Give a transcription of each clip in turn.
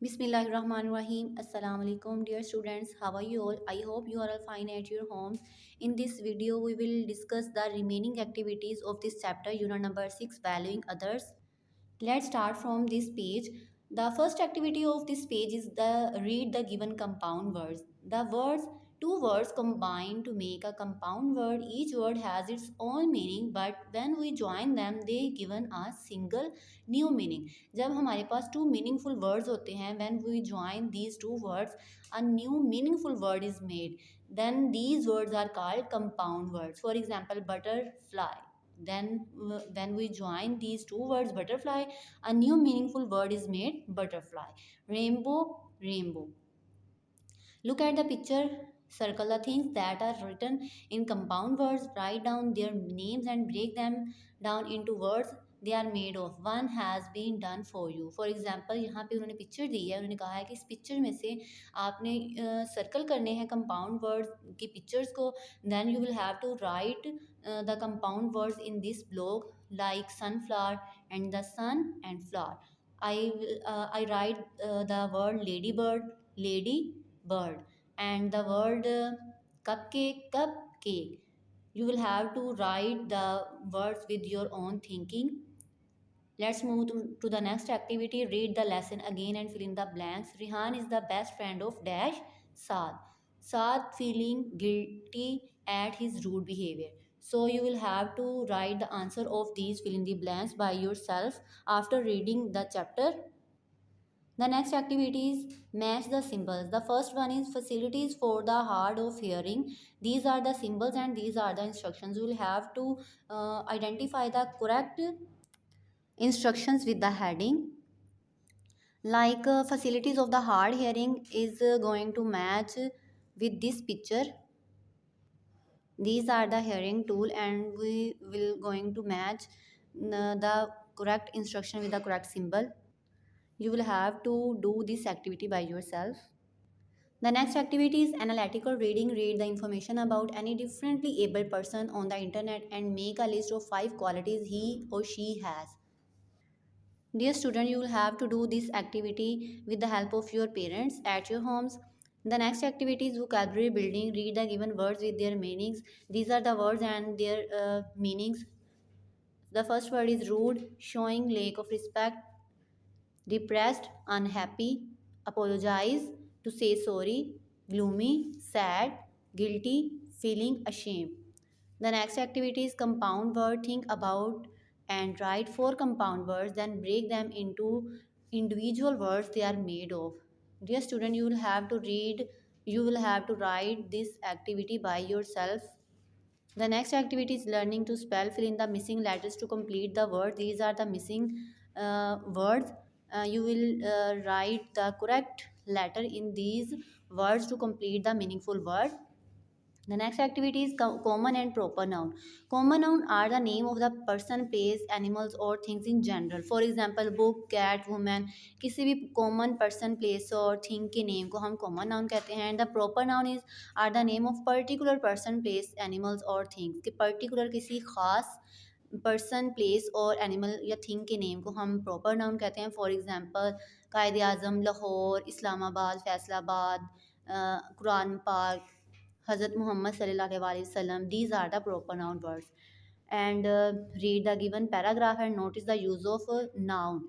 Bismillahirrahmanirrahim. Assalamu alaikum, dear students. How are you all? I hope you are all fine at your homes. In this video, we will discuss the remaining activities of this chapter, unit number 6, Valuing Others. Let's start from this page. The first activity of this page is the read the given compound words. The words two words combine to make a compound word. Each word has its own meaning, but when we join them, they given a single new meaning. जब हमारे पास two meaningful words होते हैं, when we join these two words, a new meaningful word is made. Then these words are called compound words. For example, butterfly. Then when we join these two words, butterfly, a new meaningful word is made, butterfly. Rainbow, rainbow. Look at the picture. Circle the things that are written in compound words. Write down their names and break them down into words they are made of. One has been done for you. For example, यहाँ पे उन्होंने picture दी है. उन्होंने कहा है कि इस picture में से आपने सर्कल करने हैं कंपाउंड वर्ड्स की पिक्चर्स को. Then you will have to write the compound words in this block like sunflower and the sun and flower. I write the word ladybird, lady bird, and the word cupcake, cupcake. You will have to write the words with your own thinking. Let's move to the next activity. Read the lesson again and fill in the blanks. Rihan is the best friend of dash Saad. Saad feeling guilty at his rude behavior. So you will have to write the answer of these fill in the blanks by yourself after reading the chapter. The next activity is match the symbols. The first one is facilities for the hard of hearing. These are the symbols and these are the instructions. You will have to identify the correct instructions with the heading. Like facilities of the hard hearing is going to match with this picture. These are the hearing tool and we will going to match the correct instruction with the correct symbol. You will have to do this activity by yourself. The next activity is analytical reading. Read the information about any differently able person on the internet and make a list of 5 qualities he or she has. Dear student, you will have to do this activity with the help of your parents at your homes. The next activity is vocabulary building. Read the given words with their meanings. These are the words and their meanings. The first word is rude, showing lack of respect, depressed, unhappy, apologize, to say sorry, gloomy, sad, guilty, feeling ashamed. The next activity is compound word. Think about and write 4 compound words, then break them into individual words they are made of. Dear student, you will have to write this activity by yourself. The next activity is learning to spell. Fill in the missing letters to complete the word. These are the missing words. You will write the correct letter in these words to complete the meaningful word. The next activity is common and proper noun. Common noun are the name of the person, place, animals or things in general. For example, book, cat, woman. किसी भी common person, place और thing के name को हम common noun कहते हैं. And the proper noun is are the name of particular person, place, animals or things. कि particular किसी खास पर्सन, प्लेस और एनिमल या थिंग के नेम को हम प्रॉपर नाउन कहते हैं. फॉर एग्जांपल कायद आज़म, लाहौर, इस्लामाबाद, फैसलाबाद, कुरान पाक, Hazrat Muhammad sallallahu alaihi wasallam. These are the proper noun words. And read the given paragraph and notice the use of noun.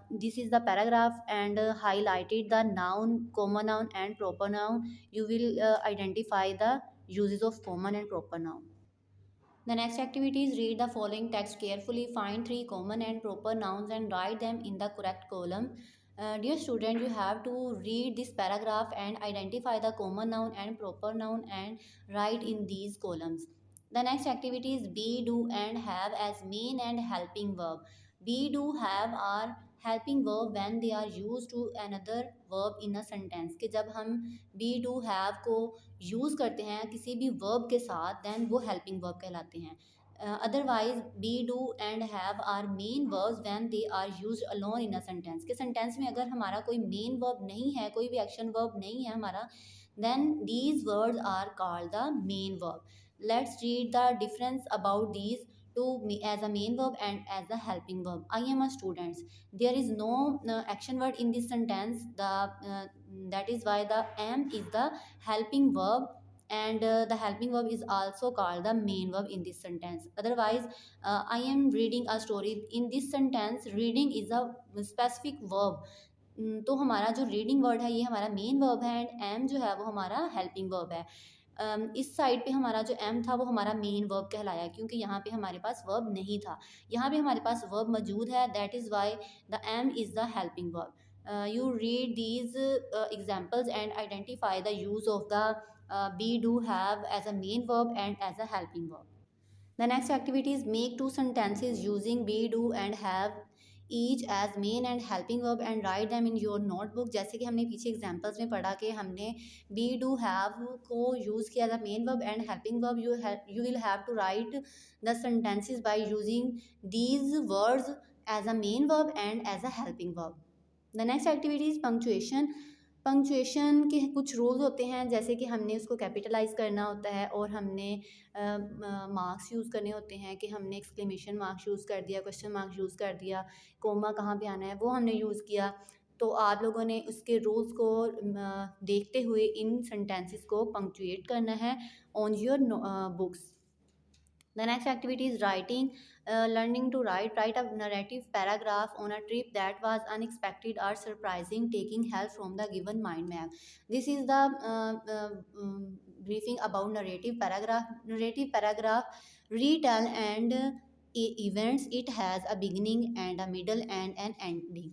This is the paragraph and highlighted the noun, common noun and proper noun. You will identify the uses of common and proper noun. The next activity is read the following text carefully. Find 3 common and proper nouns and write them in the correct column. Dear student, you have to read this paragraph and identify the common noun and proper noun and write in these columns. The next activity is be, do and have as main and helping verb. Be, do, have are helping verb when they are used to another verb in a sentence. कि जब हम be, do, have को use करते हैं किसी भी verb के साथ, देन वो हेल्पिंग वर्ब कहलाते हैं. Otherwise be, do and have are main verbs when they are used alone in a sentence. के सेंटेंस में अगर हमारा कोई मेन वर्ब नहीं है, कोई भी एक्शन वर्ब नहीं है हमारा, then these words are called the main verb. Let's read the difference about these as a main verb and as a helping verb. I am a student. There is no action word in this sentence. That is why the am is the helping verb, and the helping verb is also called the main verb in this sentence. Otherwise, I am reading a story. In this sentence, reading is a specific verb. तो हमारा जो reading word है ये हमारा main verb है, and M जो है वो हमारा हेल्पिंग वर्ब है। इस साइड पे हमारा जो एम था वो हमारा मेन वर्ब कहलाया, क्योंकि यहाँ पे हमारे पास वर्ब नहीं था। यहाँ पे हमारे पास वर्ब मौजूद है, that is why the am is the helping verb. You read these examples and identify the use of the be do have as a main verb and as a helping verb. The next activity is make two sentences using be, do and have each as main and helping verb and write them in your notebook। जैसे कि हमने पीछे examples में पढ़ा कि हमने be, do, have को use किया था main verb and helping verb. You will have to write the sentences by using these words as a main verb and as a helping verb। The next activity is punctuation। Punctuation के कुछ rules होते हैं, जैसे कि हमने उसको capitalise करना होता है और हमने मार्क्स यूज़ करने होते हैं कि हमने एक्सक्लेमेशन मार्क्स यूज़ कर दिया, क्वेश्चन मार्क्स यूज़ कर दिया, कोमा कहाँ पे आना है वो हमने यूज़ किया। तो आप लोगों ने उसके रूल्स को देखते हुए इन सेंटेंसेस को पंक्चुएट करना है on your books. The next activity is writing. Learning to write. Write a narrative paragraph on a trip that was unexpected or surprising, taking help from the given mind map. This is the briefing about narrative paragraph. Narrative paragraph retell and events. It has a beginning and a middle and an ending.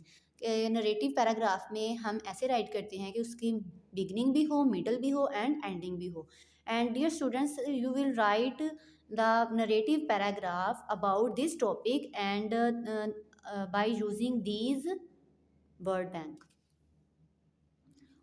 Narrative paragraph में हम ऐसे right करते हैं कि उसकी beginning भी हो, middle भी हो एंड एंडिंग भी हो। And dear students, you will write the narrative paragraph about this topic and by using these word bank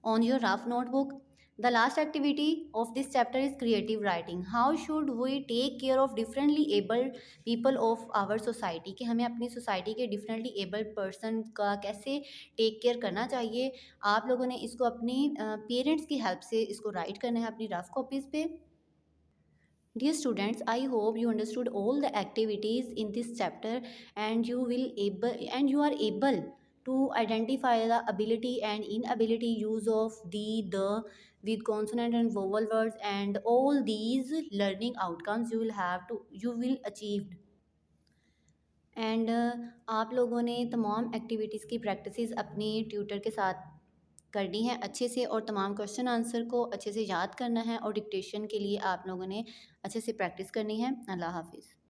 on your rough notebook। The last activity of this chapter is creative writing। How should we take care of differently able people of our society, कि हमें अपनी society के differently able person का कैसे take care करना चाहिए। आप लोगों ने इसको अपनी पेरेंट्स की हेल्प से इसको राइट करना है अपनी रफ कॉपीज़ पे। Dear students, I hope you understood all the activities in this chapter and you are able to identify the ability and inability use of the with consonant and vowel words, and all these learning outcomes you will achieve। And आप लोगों ने तमाम activities की practices अपनी tutor के साथ करनी है अच्छे से, और तमाम क्वेश्चन आंसर को अच्छे से याद करना है, और डिक्टेशन के लिए आप लोगों ने अच्छे से प्रैक्टिस करनी है। अल्लाह हाफिज़।